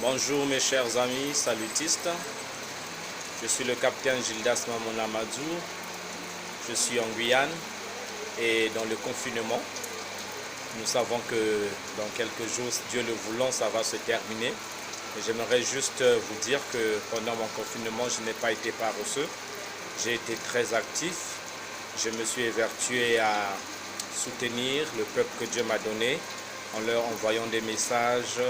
Bonjour mes chers amis salutistes, je suis le capitaine Gildas Mamona Amadou, je suis en Guyane et dans le confinement, nous savons que dans quelques jours, Dieu le voulant, ça va se terminer. J'aimerais juste vous dire que pendant mon confinement, je n'ai pas été paresseux, j'ai été très actif, je me suis évertué à soutenir le peuple que Dieu m'a donné, en leur envoyant des messages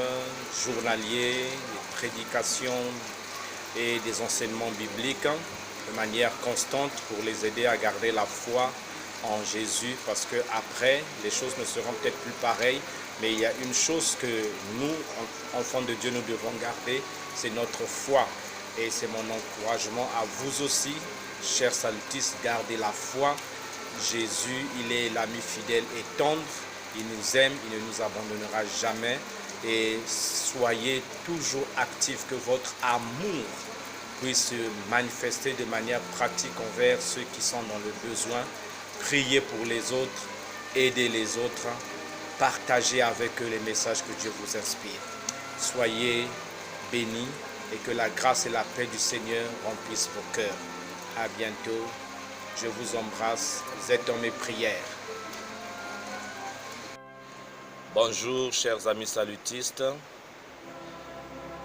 journaliers, des prédications et des enseignements bibliques de manière constante pour les aider à garder la foi en Jésus, parce que après les choses ne seront peut-être plus pareilles, mais il y a une chose que nous, enfants de Dieu, nous devons garder, c'est notre foi. Et c'est mon encouragement à vous aussi, chers salutistes, gardez la foi. Jésus, il est l'ami fidèle et tendre. Il nous aime, il ne nous abandonnera jamais et soyez toujours actifs, que votre amour puisse se manifester de manière pratique envers ceux qui sont dans le besoin. Priez pour les autres, aidez les autres, partagez avec eux les messages que Dieu vous inspire. Soyez bénis et que la grâce et la paix du Seigneur remplissent vos cœurs. À bientôt, je vous embrasse, vous êtes dans mes prières. Bonjour chers amis salutistes,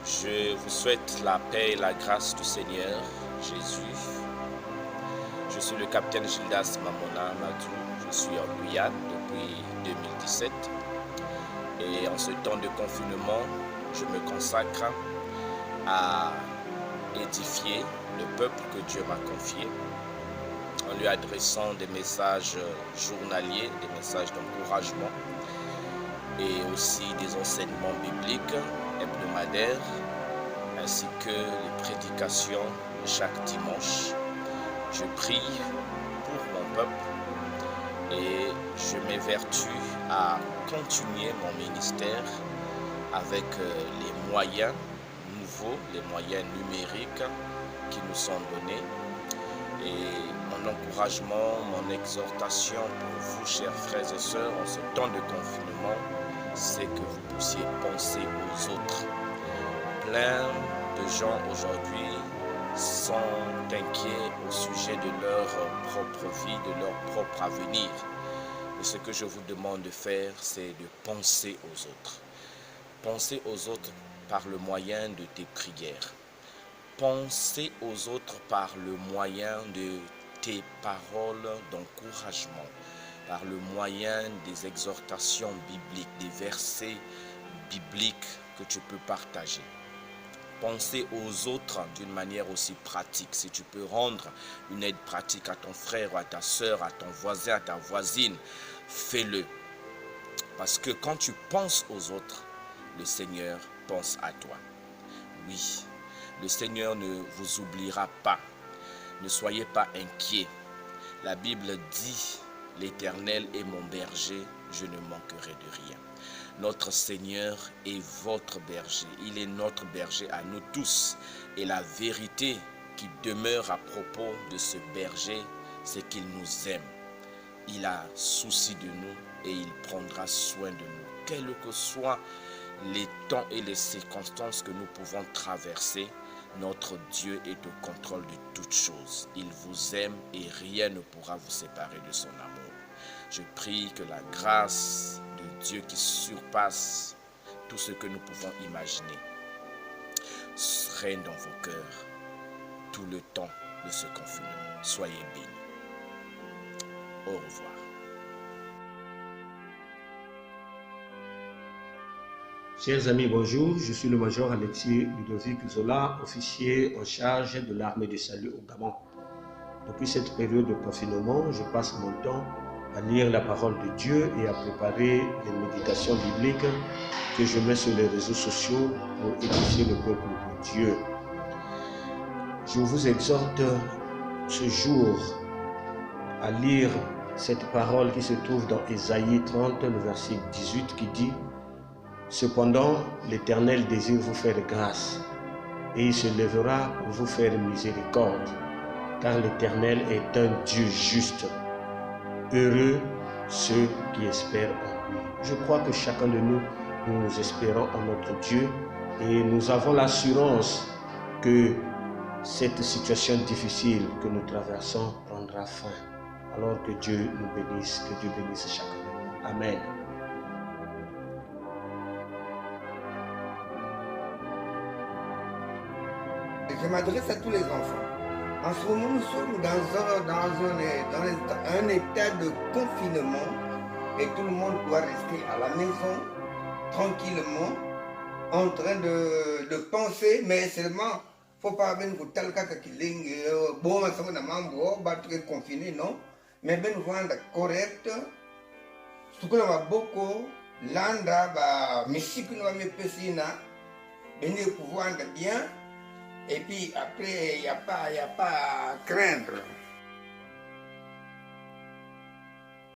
je vous souhaite la paix et la grâce du Seigneur Jésus. Je suis le capitaine Gildas Mamona Amadou, je suis en Guyane depuis 2017 et en ce temps de confinement, je me consacre à édifier le peuple que Dieu m'a confié en lui adressant des messages journaliers, des messages d'encouragement, et aussi des enseignements bibliques hebdomadaires, ainsi que les prédications de chaque dimanche. Je prie pour mon peuple et je m'évertue à continuer mon ministère avec les moyens nouveaux, les moyens numériques qui nous sont donnés. Et mon encouragement, mon exhortation pour vous, chers frères et sœurs, en ce temps de confinement, c'est que vous puissiez penser aux autres. Plein de gens aujourd'hui sont inquiets au sujet de leur propre vie, de leur propre avenir. Et ce que je vous demande de faire, c'est de penser aux autres. Penser aux autres par le moyen de tes prières. Penser aux autres par le moyen de tes paroles d'encouragement, par le moyen des exhortations bibliques, des versets bibliques que tu peux partager. Penser aux autres d'une manière aussi pratique. Si tu peux rendre une aide pratique à ton frère ou à ta soeur, à ton voisin, à ta voisine, fais-le. Parce que quand tu penses aux autres, le Seigneur pense à toi. Oui, le Seigneur ne vous oubliera pas. Ne soyez pas inquiets. La Bible dit: l'Éternel est mon berger, je ne manquerai de rien. Notre Seigneur est votre berger. Il est notre berger à nous tous. Et la vérité qui demeure à propos de ce berger, c'est qu'il nous aime. Il a souci de nous et il prendra soin de nous. Quels que soient les temps et les circonstances que nous pouvons traverser, notre Dieu est au contrôle de toutes choses. Il vous aime et rien ne pourra vous séparer de son amour. Je prie que la grâce de Dieu qui surpasse tout ce que nous pouvons imaginer règne dans vos cœurs tout le temps de ce confinement. Soyez bénis. Au revoir. Chers amis, bonjour. Je suis le major Alexis Ludovic Zola, officier en charge de l'armée de salut au Gabon. Depuis cette période de confinement, je passe mon temps à lire la parole de Dieu et à préparer les méditations bibliques que je mets sur les réseaux sociaux pour édifier le peuple de Dieu. Je vous exhorte ce jour à lire cette parole qui se trouve dans Ésaïe 30, le verset 18 qui dit: Cependant, l'Éternel désire vous faire grâce, et il se lèvera pour vous faire miséricorde, car l'Éternel est un Dieu juste. Heureux ceux qui espèrent en lui. Je crois que chacun de nous, nous espérons en notre Dieu, Et nous avons l'assurance que cette situation difficile que nous traversons prendra fin. Alors que Dieu nous bénisse, que Dieu bénisse chacun de nous. Amen. Je m'adresse à tous les enfants. En ce moment, nous sommes dans un état de confinement et tout le monde doit rester à la maison, tranquillement, en train de penser, mais seulement, faut pas venir pour tel cas qu'il est bon, ça va être confiné, non? Mais ben rendre correct, ce que l'on a beaucoup, l'anda, musique nous va me pesina, venir pouvoir bien. Et puis après, il n'y a pas à craindre.